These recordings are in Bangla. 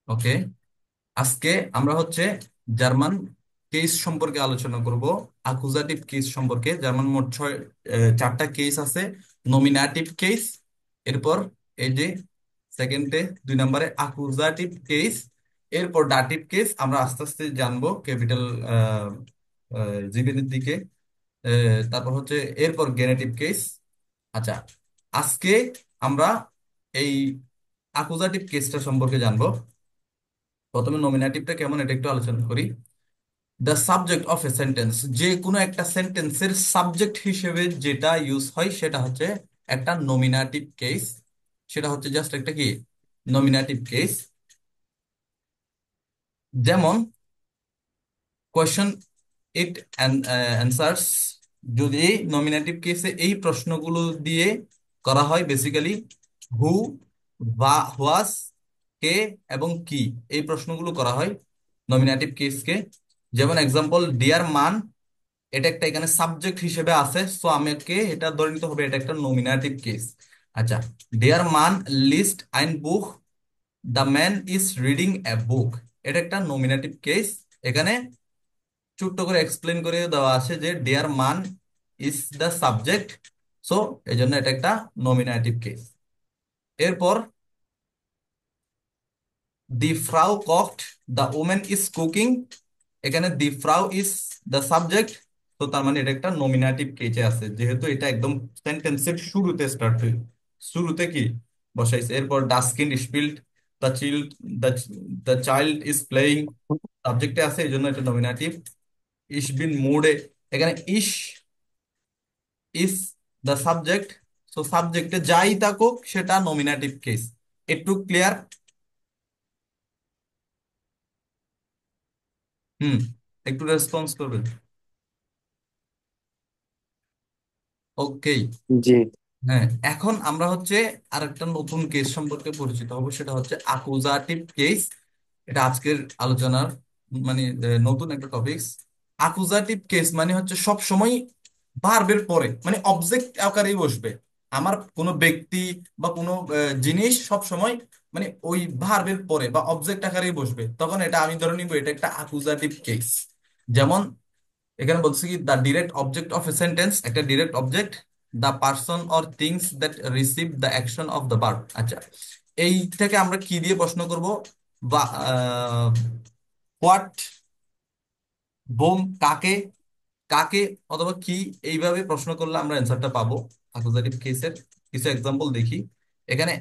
ওকে, আজকে আমরা হচ্ছে জার্মান কেস সম্পর্কে আলোচনা করব। আকুজাটিভ কেস সম্পর্কে জার্মান মোট চারটা কেস আছে। নমিনাটিভ কেস, এরপর এই যে সেকেন্ডে 2 নম্বরে আকুজাটিভ কেস, এরপর ডাটিভ কেস আমরা আস্তে আস্তে জানবো ক্যাপিটাল জীবনের দিকে। তারপর হচ্ছে এরপর গেনেটিভ কেস। আচ্ছা, আজকে আমরা এই আকুজাটিভ কেসটা সম্পর্কে জানবো। প্রথমে নমিনেটিভটা কেমন এটা একটু আলোচনা করি। The subject of a sentence, যে কোনো একটা সেন্টেন্সের সাবজেক্ট হিসেবে যেটা ইউজ হয় সেটা হচ্ছে একটা নমিনেটিভ কেস। সেটা হচ্ছে জাস্ট একটা কি নমিনেটিভ কেস। যেমন কোয়েশ্চন ইট অ্যান্সার্স, যদি নমিনেটিভ কেসে এই প্রশ্নগুলো দিয়ে করা হয় বেসিক্যালি হু বা হোয়াস, কে এবং কি, এই প্রশ্নগুলো করা হয় নমিনেটিভ কেসকে। যেমন এক্সাম্পল ডিয়ার মান, এটা একটা এখানে সাবজেক্ট হিসেবে আছে, সো আমাকে এটা ধরে নিতে হবে এটা একটা নমিনেটিভ কেস। আচ্ছা, ডিয়ার মান লিস্ট আইন বুক, the man is reading a বুক, এটা একটা নমিনেটিভ কেস। এখানে ছোট্ট করে এক্সপ্লেন করে দেওয়া আছে যে ডিয়ার মান ইজ দ্য সাবজেক্ট, সো এই জন্য এটা একটা নমিনেটিভ কেস। এরপর দি ফ্রাউ কক্ট, দ্য ওমেন ইজ কুকিং, এখানে দি ফ্রাউ ইজ দ্য সাবজেক্ট, তো তার মানে এটা একটা নমিনেটিভ কেসে আছে, যেহেতু এটা একদম সেন্টেন্সের শুরুতে স্টার্ট হয়, শুরুতে কি বসাইছে। এরপর ডাস্কিন spilled, the child, the the child is playing, সাবজেক্টে আছে এই জন্য এটা নমিনেটিভ। ইস বিন মুডে, এখানে is is the subject, so সাবজেক্টে যাই থাকুক সেটা নমিনেটিভ কেস। একটু ক্লিয়ার? হুম, একটু রেসপন্স করবেন। ওকে। জি। হ্যাঁ, এখন আমরা হচ্ছে আরেকটা নতুন কেস সম্পর্কে পরিচিত হব, সেটা হচ্ছে আকুজাটিভ কেস। এটা আজকের আলোচনার মানে নতুন একটা টপিকস। আকুজাটিভ কেস মানে হচ্ছে সব সময় ভার্বের পরে মানে অবজেক্ট আকারেই বসবে। আমার কোনো ব্যক্তি বা কোনো জিনিস সব সময় মানে ওই ভার্বের পরে বা অবজেক্ট আকারেই বসবে, তখন এটা আমি ধরে নিব এটা একটা আকুজাটিভ কেস। যেমন এখানে বলছে কি the direct object of a sentence, একটা direct object, the person or things that receive the action of the verb. আচ্ছা, এই থেকে আমরা কি দিয়ে প্রশ্ন করব? বা হোয়াট, বোম, কাকে, কাকে অথবা কি, এইভাবে প্রশ্ন করলে আমরা অ্যান্সারটা পাবো অ্যাকুজাটিভ কেসের। কিছু এক্সাম্পল দেখি এখানে।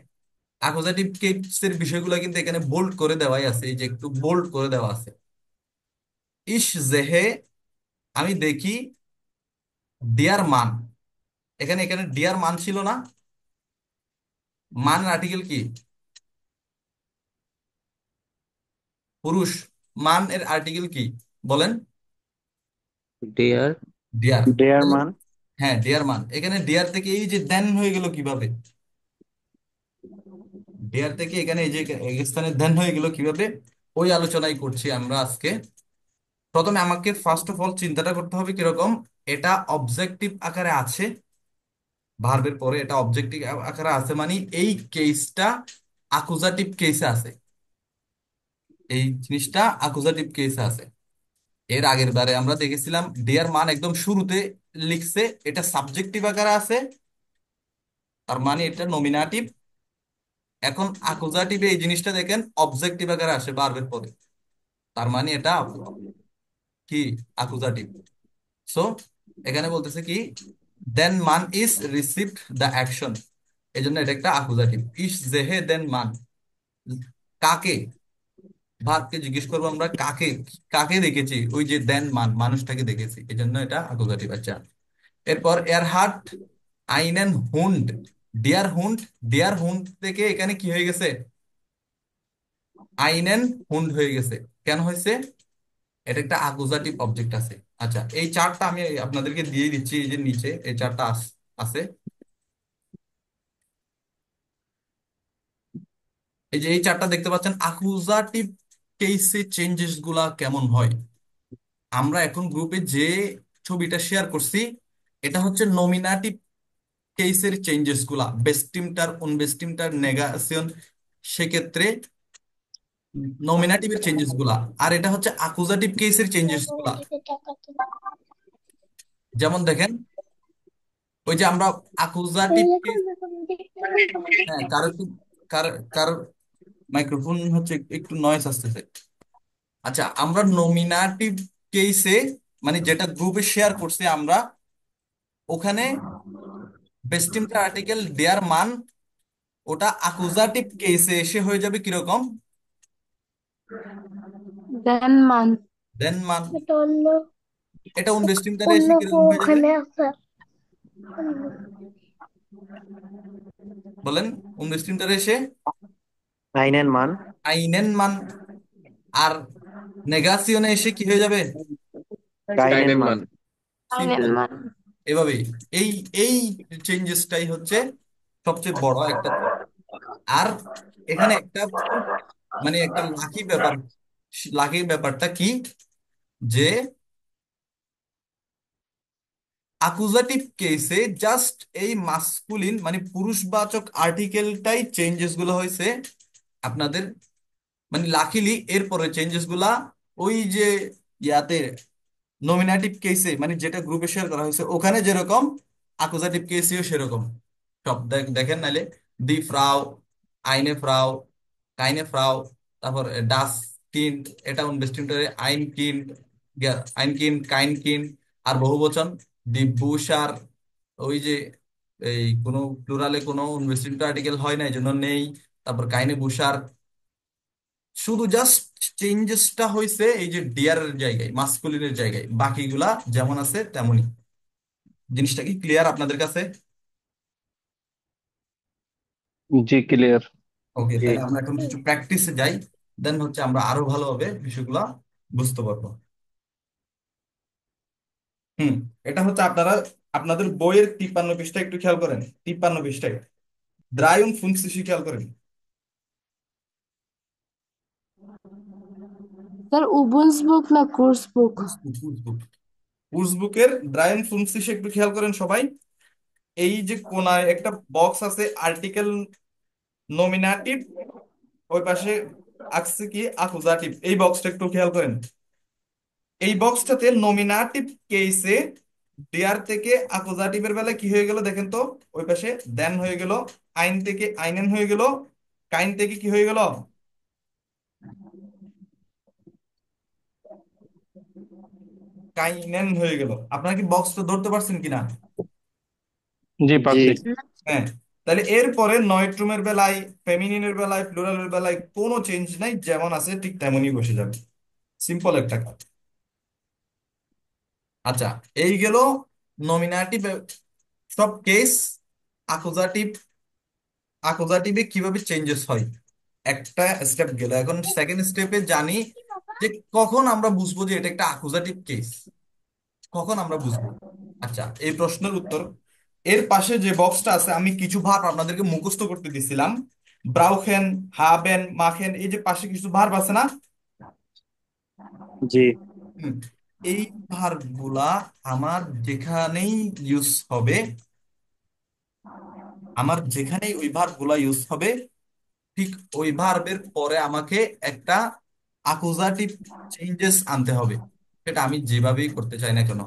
অ্যাকুজাটিভ কেসের বিষয়গুলো কিন্তু এখানে বোল্ড করে দেওয়াই আছে, এই যে একটু বোল্ড করে দেওয়া আছে। ইস জেহে, আমি দেখি ডিয়ার মান, এখানে এখানে ডিয়ার মান ছিল না, মান আর্টিকেল কি? পুরুষ। মান এর আর্টিকেল কি বলেন? ডিয়ার। ডিয়ার। ডিয়ার মান। হ্যাঁ, ডিয়ার মান, এখানে ডিয়ার থেকে এই যে দেন হয়ে গেল কিভাবে? ডিয়ার থেকে এখানে এই যে এক স্থানে দেন হয়ে গেল কিভাবে, ওই আলোচনাই করছি আমরা আজকে। প্রথমে আমাকে ফার্স্ট অফ অল চিন্তাটা করতে হবে কিরকম। এটা অবজেক্টিভ আকারে আছে, ভার্বের পরে এটা অবজেক্টিভ আকারে আছে, মানে এই কেসটা আকুজাটিভ কেসে আছে, এই জিনিসটা আকুজাটিভ কেসে আছে। এর আগের বারে আমরা দেখেছিলাম ডিয়ার মান একদম শুরুতে লিখছে, এটা সাবজেক্টিভ আকারে আছে, তার মানে এটা নমিনাটিভ। এখন আকুজাটিভে এই জিনিসটা দেখেন অবজেক্টিভ আকারে আসে ভার্বের পরে, তার মানে এটা কি আকুজাটিভ। সো এখানে বলতেছে কি দেন মান ইজ রিসিভড দ্য অ্যাকশন, এই জন্য এটা একটা আকুজাটিভ। ইস জেহে দেন মান, কাকে, ভার্বকে জিজ্ঞেস করবো আমরা কাকে, কাকে দেখেছি, ওই যে দেন মান মানুষটাকে দেখেছি, এই জন্য এটা আকুজাটিভ। আচ্ছা, এরপর এর হার্ট আইনেন হুন্ড, ডিয়ার হুন্ড, ডিয়ার হুন্ড থেকে এখানে কি হয়ে গেছে? আইনেন হুন্ড হয়ে গেছে। কেন হয়েছে? এটা একটা আকুজাটিভ অবজেক্ট আছে। আচ্ছা, এই চারটা আমি আপনাদেরকে দিয়ে দিচ্ছি, এই যে নিচে এই চারটা আছে। এই যে এই চারটা দেখতে পাচ্ছেন, আকুজাটিভ কেসে চেঞ্জেস গুলা কেমন হয়। আমরা এখন গ্রুপে যে ছবিটা শেয়ার করছি, এটা হচ্ছে নমিনাটিভ কেসের চেঞ্জেস গুলা, বেস্টিমটার, উনবেস্টিমটার, নেগেশন, সেক্ষেত্রে নমিনাটিভের চেঞ্জেস গুলা, আর এটা হচ্ছে আকুজাটিভ কেসের চেঞ্জেস গুলা। যেমন দেখেন, ওই যে আমরা আকুজাটিভ কেস, হ্যাঁ কারো একটু, কার কার মাইক্রোফোন হচ্ছে একটু নয়েজ আসতেছে। আচ্ছা, আমরা নমিনাটিভ কেসে, মানে যেটা গ্রুপে শেয়ার করছি আমরা, ওখানে বেস্টিমটা আর্টিকেল দেয়ার মান, ওটা আকুজাটিভ কেসে এসে হয়ে যাবে কিরকম? দেন মান। দেন মান। এটা অন্য, এটা বেস্টিমটারে অন্য এসে কিরকম হয়ে যাবে? ওখানে আছে। বলেন, বেস্টিমটারে এসে আইনের মান। আইনেন মান। আর নেগাসিওনে এসে কি হয়ে যাবে? গাইনের মান। Final simple. মান। এভাবেই এই এই চেঞ্জেসটাই হচ্ছে সবচেয়ে বড় একটা thing। আর এখানে একটা খুব, মানে একটা লাকি ব্যাপার, লাকি ব্যাপারটা কি, যে আকুজাটিভ কেসে জাস্ট এই মাস্কুলিন মানে পুরুষবাচক আর্টিকেলটাই চেঞ্জেস গুলো হয়েছে আপনাদের, মানে লাকিলি এরপরে চেঞ্জেস গুলা ওই যে ইয়াতে নমিনেটিভ কেসে, মানে যেটা গ্রুপে শেয়ার করা হয়েছে ওখানে যেরকম, আকুজাটিভ কেসেও সেরকম। সব দেখেন নাইলে, দি ফ্রাউ, আইনে ফ্রাউ, কাইনে ফ্রাউ, তারপর ডাস কিন্ড, এটা উনবেস্টিমটারে আইন কিন্ড, আইন কিন্ড, কাইন কিন্ড। আর বহুবচন দি বুশার, ওই যে এই কোনো প্লুরালে কোনো উনবেস্টিমটা আর্টিকেল হয় না, এই জন্য নেই। তারপর কাইনে বুশার, শুধু জাস্ট চেঞ্জেসটা হয়েছে এই যে ডিয়ারের জায়গায়, মাস্কুলিনের জায়গায়, বাকিগুলা যেমন আছে তেমনই। জিনিসটা কি ক্লিয়ার আপনাদের কাছে? জি ক্লিয়ার। ওকে, জি। তাহলে আমরা এখন কিছু প্র্যাকটিসে যাই, দেন হচ্ছে আমরা আরো ভালোভাবে বিষয়গুলা বুঝতে পারবো। হুম, এটা হচ্ছে আপনারা আপনাদের বইয়ের 53 পৃষ্ঠা একটু খেয়াল করেন, 53 পৃষ্ঠায় দ্রায়ুন ফুনসিসি খেয়াল করেন। স্যার উবুন্স বুক না কোর্স বুক? কুর্সবুক, কুর্সবুকের ড্রায়ন ফুনসিসি একটু খেয়াল করেন সবাই। এই যে কোনায় একটা বক্স আছে আর্টিকেল নমিনাটিভ, ওই পাশে আছে কি আকুজাটিভ, এই বক্সটা একটু খেয়াল করেন। এই বক্সটাতে নমিনাটিভ কেসে দেয়ার থেকে আকুজাটিভের বেলায় কি হয়ে গেল দেখেন তো, ওই পাশে দেন হয়ে গেল, আইন থেকে আইনেন হয়ে গেল, কাইন থেকে কি হয়ে গেল, কাইনেন হয়ে গেল। আপনারা কি বক্সটা ধরতে পারছেন কিনা? জি জি। পাচ্ছি। হ্যাঁ, তাহলে এরপরে নয়ট্রুমের বেলায়, ফেমিনিনের বেলায়, প্লুরালের বেলায় কোনো চেঞ্জ নাই, যেমন আছে ঠিক তেমনই বসে যাবে। সিম্পল একটা কাজ। আচ্ছা, এই গেল নমিনাটিভ সব কেস। আকুজাটিভ, আকুজাটিভে কিভাবে চেঞ্জেস হয় একটা স্টেপ গেল, এখন সেকেন্ড স্টেপে জানি যে কখন আমরা বুঝবো যে এটা একটা আকুজাটিভ কেস, কখন আমরা বুঝবো। আচ্ছা, এই প্রশ্নের উত্তর, এর পাশে যে বক্সটা আছে আমি কিছু ভার্ব আপনাদেরকে মুখস্থ করতে দিছিলাম, ব্রাউখেন, হাবেন, মাখেন, এই যে পাশে কিছু ভার্ব আছে না? জি। হুম, এই ভার্ব গুলা আমার যেখানেই ইউজ হবে, আমার যেখানেই ওই ভার্ব গুলা ইউজ হবে, ঠিক ওই ভার্বের পরে আমাকে একটা আকুজাটিভ চেঞ্জেস আনতে হবে। সেটা আমি যেভাবেই করতে চাই না কেন,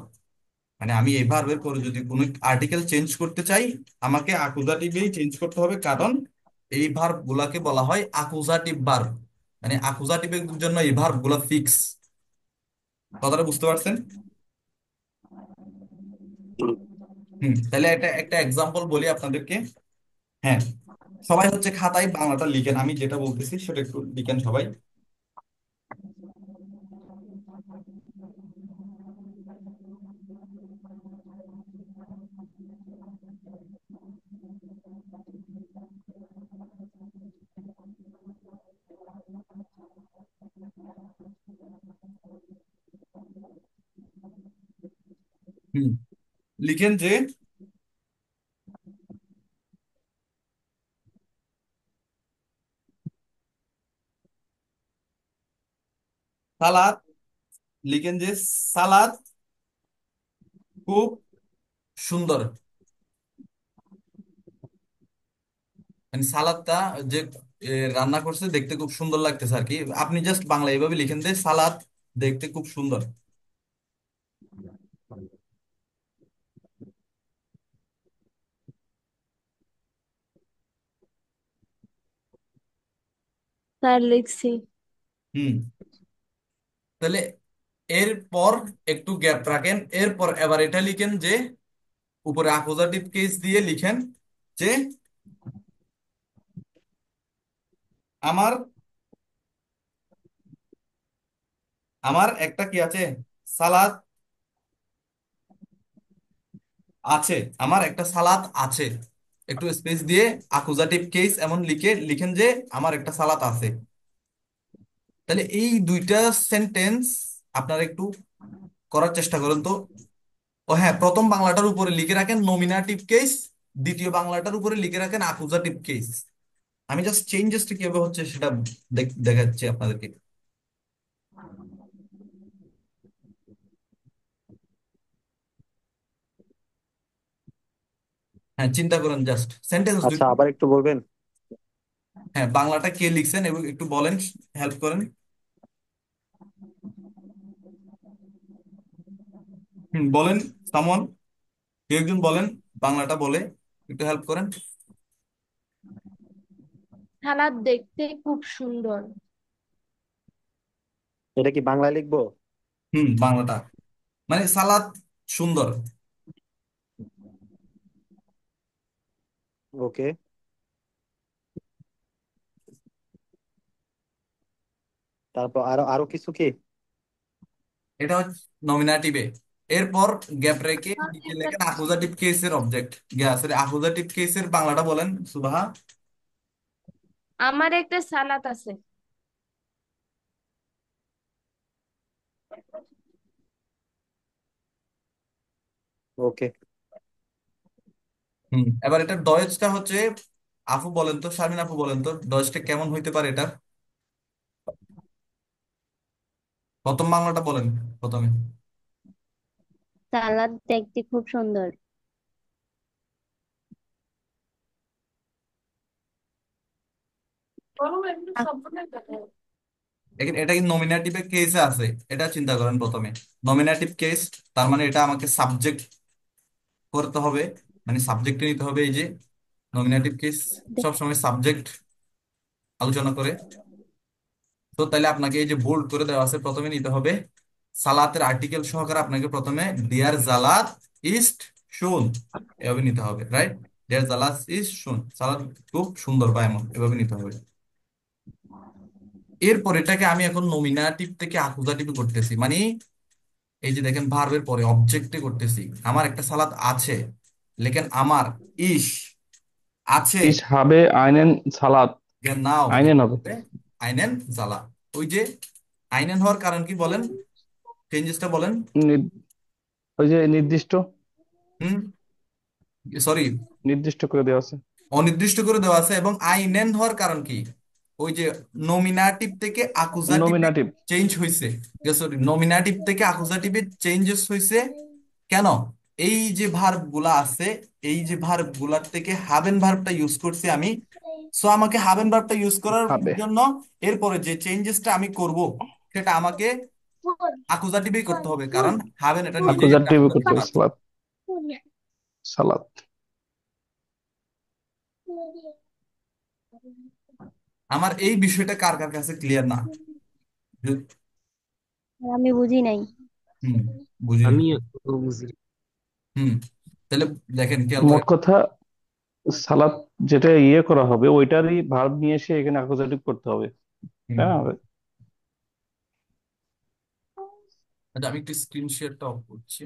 মানে আমি এই ভার্বের পরে যদি কোনো আর্টিকেল চেঞ্জ করতে চাই, আমাকে আকুজাটিভেই চেঞ্জ করতে হবে, কারণ এই ভার্ব গুলাকে বলা হয় আকুজাটিভ ভার্ব। মানে আকুজাটিভের জন্য এই ভার্ব গুলা ফিক্স। কথাটা বুঝতে পারছেন? হুম, তাহলে এটা একটা এক্সাম্পল বলি আপনাদেরকে। হ্যাঁ, সবাই হচ্ছে খাতায় বাংলাটা লিখেন, আমি যেটা বলতেছি সেটা একটু লিখেন সবাই। হুম, লিখেন যে সালাদ, লিখেন যে সালাদ খুব সুন্দর। মানে সালাদটা যে রান্না করছে, দেখতে খুব সুন্দর লাগতেছে আর কি। আপনি জাস্ট বাংলা এইভাবে লিখেন যে সালাদ দেখতে খুব সুন্দর। স্যার লিখছি। হুম। তাহলে এরপর একটু গ্যাপ রাখেন, এরপর এবার এটা লিখেন যে উপরে অ্যাকুজাটিভ কেস দিয়ে লিখেন যে আমার আমার একটা কি আছে, সালাদ আছে, আমার একটা সালাদ আছে। একটু স্পেস দিয়ে অ্যাকুজাটিভ কেস এমন লিখেন যে আমার একটা সালাদ আছে। তাহলে এই দুইটা সেন্টেন্স আপনারা একটু করার চেষ্টা করুন তো। ও হ্যাঁ, প্রথম বাংলাটার উপরে লিখে রাখেন নমিনেটিভ কেস, দ্বিতীয় বাংলাটার উপরে লিখে রাখেন অ্যাকুজাটিভ কেস। আমি জাস্ট চেঞ্জেসটা কিভাবে হচ্ছে সেটা দেখাচ্ছি আপনাদেরকে। হ্যাঁ, চিন্তা করেন জাস্ট সেন্টেন্স আচ্ছা, দুটো। আবার একটু বলবেন? হ্যাঁ, বাংলাটা কে লিখছেন এবং একটু বলেন, হেল্প করেন। বলেন, সামন, কেউ একজন বলেন, বাংলাটা বলে একটু হেল্প করেন। সালাদ দেখতে খুব সুন্দর। এটা কি বাংলায় লিখবো? বাংলাটা মানে সালাদ সুন্দর। ওকে। তারপর আরো আরো কিছু কি? এটা হচ্ছে নমিনাটিভে। এরপর গ্যাপ রেখে নিচে লেখেন অ্যাকুজাটিভ কেসের অবজেক্ট। গ্যাসের অ্যাকুজাটিভ কেসের বাংলাটা বলেন সুবাহা। আমার একটা সালাদ আছে। ওকে। এবার এটা ডয়েজটা হচ্ছে, আপু বলেন তো, শারমিন আপু বলেন তো ডয়েজটা কেমন হইতে পারে এটা। প্রথম বাংলাটা বলেন প্রথমে। সালাদ দেখতে খুব সুন্দর। দেখেন এটা কি নমিনেটিভ কেসে আছে, এটা চিন্তা করেন প্রথমে। নমিনেটিভ কেস, তার মানে এটা আমাকে সাবজেক্ট করতে হবে, মানে সাবজেক্টে নিতে হবে। এই যে নমিনেটিভ কেস সবসময় সাবজেক্ট আলোচনা করে। তো তাহলে আপনাকে এই যে বোল্ড করে দেওয়া আছে, প্রথমে নিতে হবে সালাতের আর্টিকেল সহকারে আপনাকে প্রথমে ডিয়ার জালাত ইস্ট শুন এভাবে নিতে হবে, রাইট? ডিয়ার জালাত ইস্ট শুন, সালাত খুব সুন্দর বা এমন এভাবে নিতে হবে। এরপর এটাকে আমি এখন নমিনাটিভ থেকে আকুজাটিভ করতেছি, মানে এই যে দেখেন ভার্বের পরে অবজেক্টে করতেছি। আমার একটা সালাত আছে, লেখেন আমার ইস আছে, ইস habe einen Salat। নাও einen হবে। আইনেন জালা। ওই যে আইনেন হওয়ার কারণ কি বলেন, চেঞ্জেসটা বলেন। নি- ওই যে নির্দিষ্ট হুম, সরি, নির্দিষ্ট করে দেওয়া আছে। অনির্দিষ্ট করে দেওয়া আছে। এবং আইনেন হওয়ার কারণ কি, ওই যে নমিনাটিভ থেকে আকুজাটিভে নমিনাটিভ। চেঞ্জ হয়েছে। সরি, নমিনাটিভ থেকে আকুজাটিভে চেঞ্জেস হয়েছে। কেন? এই যে ভার্ব গুলা আছে, এই যে ভার্ব গুলার থেকে হাবেন ভার্বটা ইউজ করছি আমি। সো আমাকে হাবেন ভার্বটা ইউজ করার হবে। জন্য এরপরে যে চেঞ্জেসটা আমি করব সেটা আমাকে আকুজাটিভেই করতে হবে, কারণ হাবেন এটা নিজেই একটা আকুজাটিভ আকুজাটিভ করতে হবে ভার্ব। সালাত। সালাত। আমার এই বিষয়টা কার কার কাছে ক্লিয়ার না? আমি বুঝি নাই। হুম, বুঝিনি। আমি এখনো বুঝি। হুম, তাহলে দেখেন খেয়াল করে। মোট কথা সালাত যেটা ইয়ে করা হবে ওইটারই ভার্ব নিয়ে এসে এখানে আকুজাটিভ করতে হবে, হুম, তাই না? আচ্ছা, আমি একটু স্ক্রিন শেয়ারটা অফ করছি।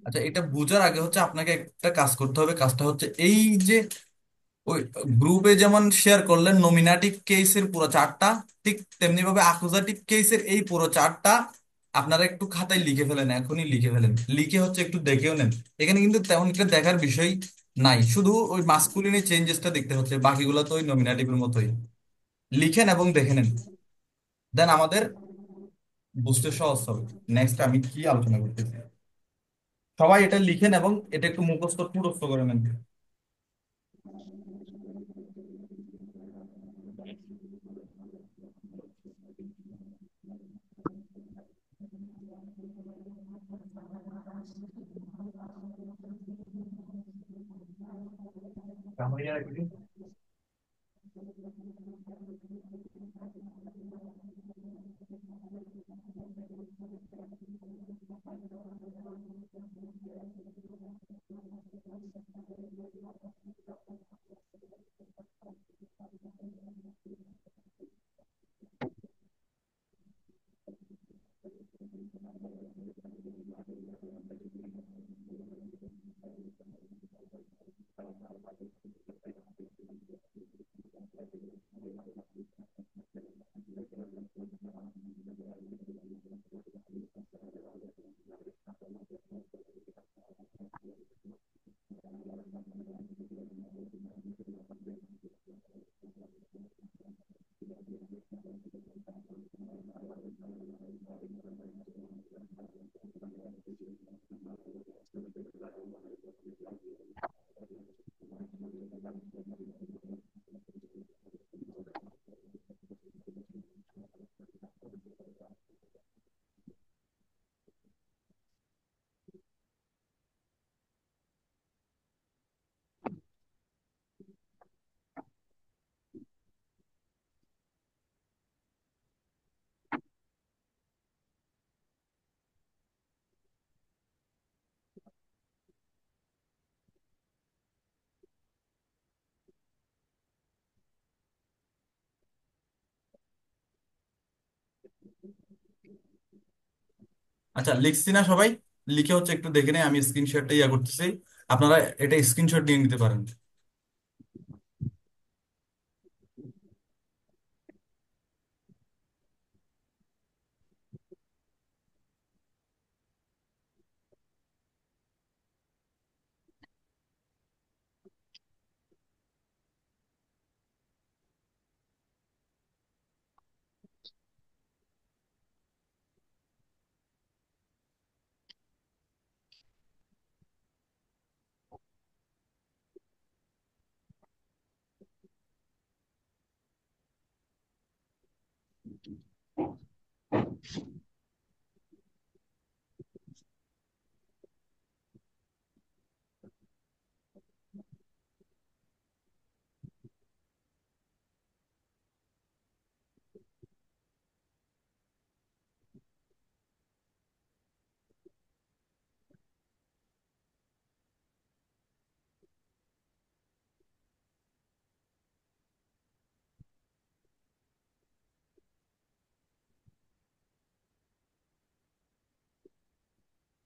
আচ্ছা, এটা বোঝার আগে হচ্ছে আপনাকে একটা কাজ করতে হবে। কাজটা হচ্ছে এই যে ওই গ্রুপে যেমন শেয়ার করলেন নমিনাটিভ কেসের পুরো চার্টটা, ঠিক তেমনি ভাবে আকুজাটিভ কেসের এই পুরো চার্টটা আপনারা একটু খাতায় লিখে ফেলেন, এখনই লিখে ফেলেন। লিখে হচ্ছে একটু দেখেও নেন। এখানে কিন্তু তেমন একটা দেখার বিষয় নাই, শুধু ওই মাস্কুলিনের চেঞ্জেসটা দেখতে হচ্ছে, বাকিগুলো তো ওই নমিনাটিভের মতোই। লিখেন এবং দেখে নেন, দেন আমাদের বুঝতে সহজ হবে নেক্সট আমি কি আলোচনা করতেছি। সবাই এটা লিখেন এবং এটা একটু মুখস্থ করে নেন। আচ্ছা, লিখছি না সবাই? লিখে হচ্ছে একটু দেখে নেই, আমি স্ক্রিনশটটা করতেছি। আপনারা এটা স্ক্রিনশট নিয়ে নিতে পারেন।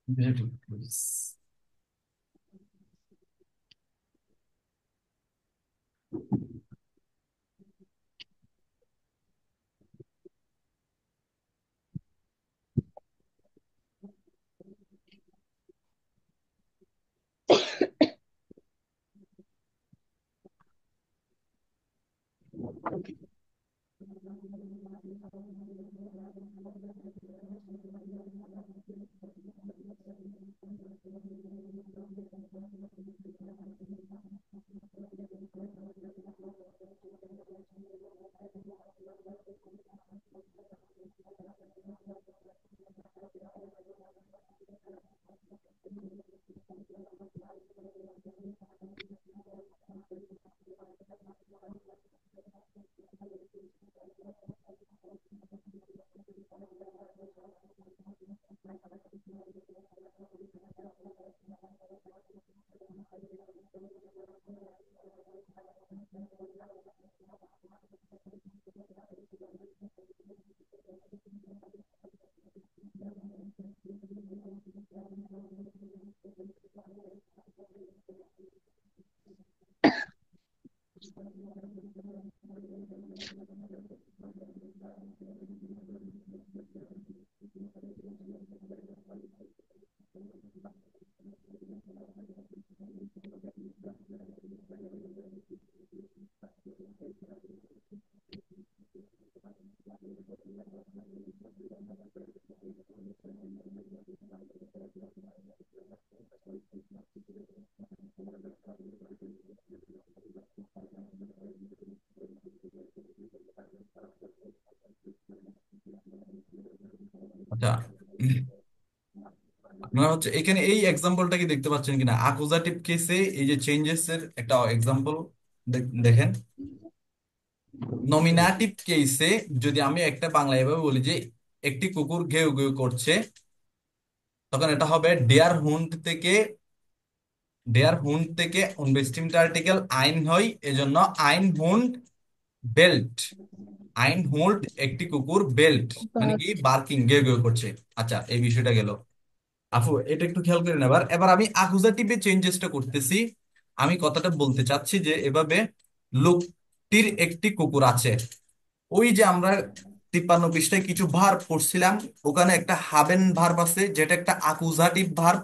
Very good. আচ্ছা, আপনারা হচ্ছে এখানে এই এক্সাম্পলটা কি দেখতে পাচ্ছেন কিনা, আকুজাটিভ কেসে এই যে চেঞ্জেস এর একটা এক্সাম্পল দেখেন। নমিনাটিভ কেসে যদি আমি একটা বাংলা এভাবে বলি যে একটি কুকুর ঘেউ ঘেউ করছে, তখন এটা হবে ডেয়ার হুন্ড থেকে unbestimmte আর্টিকেল আইন হয়, এজন্য আইন হুন্ড বেল্ট। আইন হুন্ড একটি কুকুর বেল্ট, মানে কি বার্কড। বার্কিং, গেউ গেউ করছে। আচ্ছা, এই বিষয়টা গেল। আফু, এটা একটু খেয়াল করেন। এবার এবার আমি আকুজাটিভে চেঞ্জেসটা করতেছি। আমি কথাটা বলতে চাচ্ছি যে এভাবে, লোকটির একটি কুকুর আছে। ওই যে আমরা 53 পৃষ্ঠায় কিছু ভার্ব পড়ছিলাম, ওখানে একটা হাবেন ভার্ব আছে যেটা একটা আকুজাটিভ ভার্ব।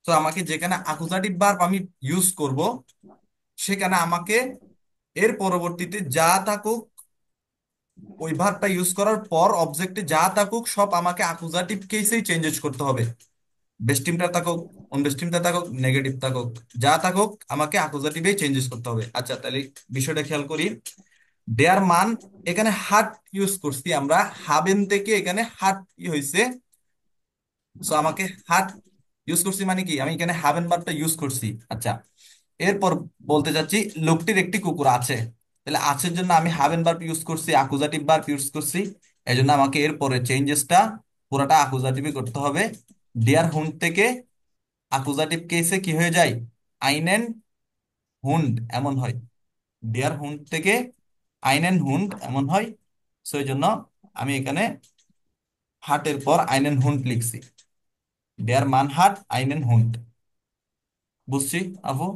তো আমাকে যেখানে আকুজাটিভ ভার্ব আমি ইউজ করব, সেখানে আমাকে এর পরবর্তীতে যা থাকুক, ওই ভার্বটা ইউজ করার পর অবজেক্টে যা থাকুক সব আমাকে আকুজাটিভ কেসেই চেঞ্জেস করতে হবে। বেস্টিমটা থাকুক, অনবেস্টিমটা থাকুক, নেগেটিভ থাকুক, যা থাকুক আমাকে আকুজাটিভে চেঞ্জেস করতে হবে। আচ্ছা, তাহলে বিষয়টা খেয়াল করি। দেয়ার মান, এখানে হাট ইউজ করছি আমরা, হাবেন থেকে এখানে হাট কি হয়েছে। সো আমাকে হাট ইউজ করছি মানে কি, আমি এখানে হাবেন ভার্বটা ইউজ করছি। আচ্ছা, এরপর বলতে চাচ্ছি লোকটির একটি কুকুর আছে। তাহলে আছের জন্য আমি হাবেন ভার্ব ইউজ করছি, আকুজাটিভ ভার্ব ইউজ করছি। এই জন্য আমাকে এরপরে চেঞ্জেসটা পুরোটা আকুজাটিভে করতে হবে। ডিয়ার হুন্ড থেকে আকুজাটিভ কেসে কি হয়ে যায়, আইনেন হুন্ড এমন হয়। ডিয়ার হুন্ড থেকে আইনেন হুন্ড এমন হয়। সো এই জন্য আমি এখানে হাটের পর আইনেন হুন্ড লিখছি। দেয়ার মান হাট আইনেন হুন্ড। বুঝছি আপু?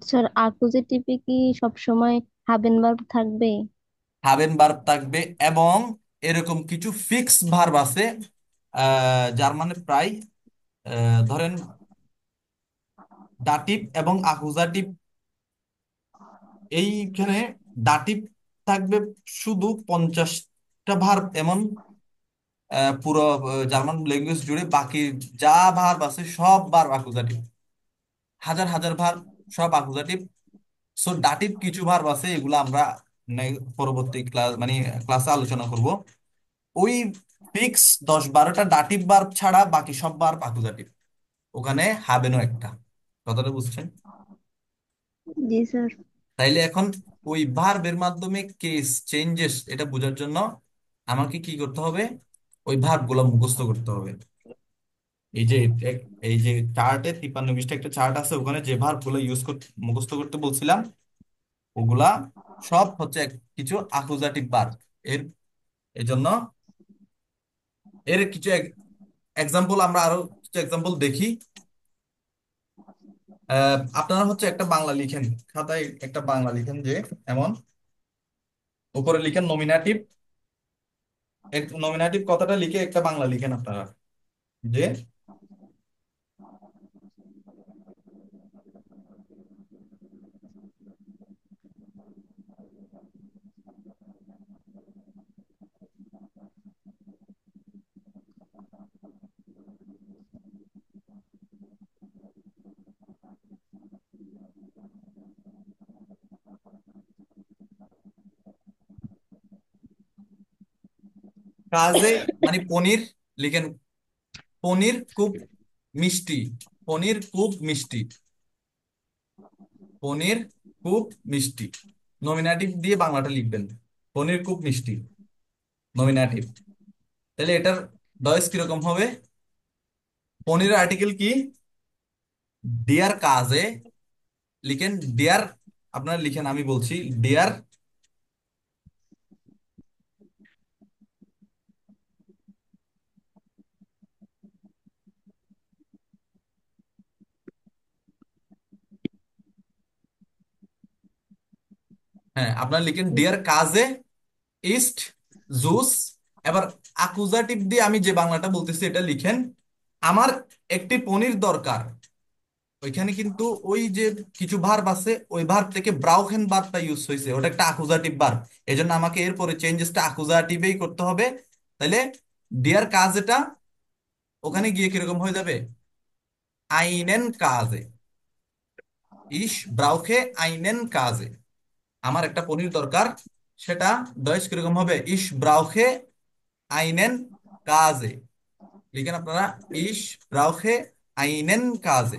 স্যার, আকুজেটিভে কি সবসময় হাবেন ভার্ব থাকবে? হাবেন ভার্ব থাকবে, এবং এরকম কিছু ফিক্স ভার্ব আছে যার মানে প্রায় ধরেন দাটিভ এবং আকুজাটিভ। এইখানে দাটিভ থাকবে শুধু 50টা ভার্ব এমন, পুরো জার্মান ল্যাঙ্গুয়েজ জুড়ে। বাকি যা ভার্ব আছে সব ভার্ব আকুজাটিভ, হাজার হাজার ভার্ব সব আকুজাটিভ। সো ডাটিভ কিছু ভার্ব আছে, এগুলো আমরা পরবর্তী ক্লাস মানে ক্লাসে আলোচনা করব। ওই ফিক্স 10-12টা ডাটিভ ভার্ব ছাড়া বাকি সব ভার্ব আকুজাটিভ, ওখানে হাবেনও একটা। কথাটা বুঝছেন? জি স্যার। তাইলে এখন ওই ভার্বের মাধ্যমে কেস চেঞ্জেস এটা বোঝার জন্য আমাকে কি করতে হবে, ওই ভার্ব গুলো মুখস্থ করতে হবে। এই যে এই যে চার্টে 53 পৃষ্ঠা একটা চার্ট আছে, ওখানে যে ভার্ব গুলো মুখস্থ করতে বলছিলাম, ওগুলা সব হচ্ছে কিছু আকুজাটিভ ভার্ব। এর এজন্য এর কিছু এক্সাম্পল আমরা আরো কিছু এক্সাম্পল দেখি। আপনারা হচ্ছে একটা বাংলা লিখেন, খাতায় একটা বাংলা লিখেন যে এমন, উপরে লিখেন নমিনাটিভ। নমিনাটিভ কথাটা লিখে একটা বাংলা লিখেন আপনারা, যে কাজে, মানে পনির লিখেন, পনির খুব মিষ্টি। পনির খুব মিষ্টি। পনির খুব মিষ্টি, নমিনাটিভ দিয়ে বাংলাটা লিখবেন। পনির খুব মিষ্টি, নমিনাটিভ। তাহলে এটার ডয়েস কিরকম হবে? পনিরের আর্টিকেল কি, ডিয়ার। কাজে লিখেন ডিয়ার, আপনারা লিখেন, আমি বলছি ডিয়ার হ্যাঁ, আপনারা লিখেন ডিয়ার কাজে ইস্ট জুস। এবার আকুজাটিভ দিয়ে আমি যে বাংলাটা বলতেছি এটা লিখেন, আমার একটি পনির দরকার। ওইখানে কিন্তু ওই যে কিছু ভার্ব আছে, ওই ভার্ব থেকে ব্রাউখেন ভার্বটা ইউজ হয়েছে, ওটা একটা আকুজাটিভ ভার্ব। এই জন্য আমাকে এরপরে চেঞ্জেসটা আকুজাটিভেই করতে হবে। তাহলে ডিয়ার কাজ এটা ওখানে গিয়ে কিরকম হয়ে যাবে, আইনেন কাজে, ইস ব্রাউখে আইনেন কাজে। আমার একটা পনির দরকার, সেটা ডয়েশ কিরকম হবে, ইস ব্রাউখে আইনেন কাজে। লিখেন আপনারা, ইস ব্রাউখে আইনেন কাজে।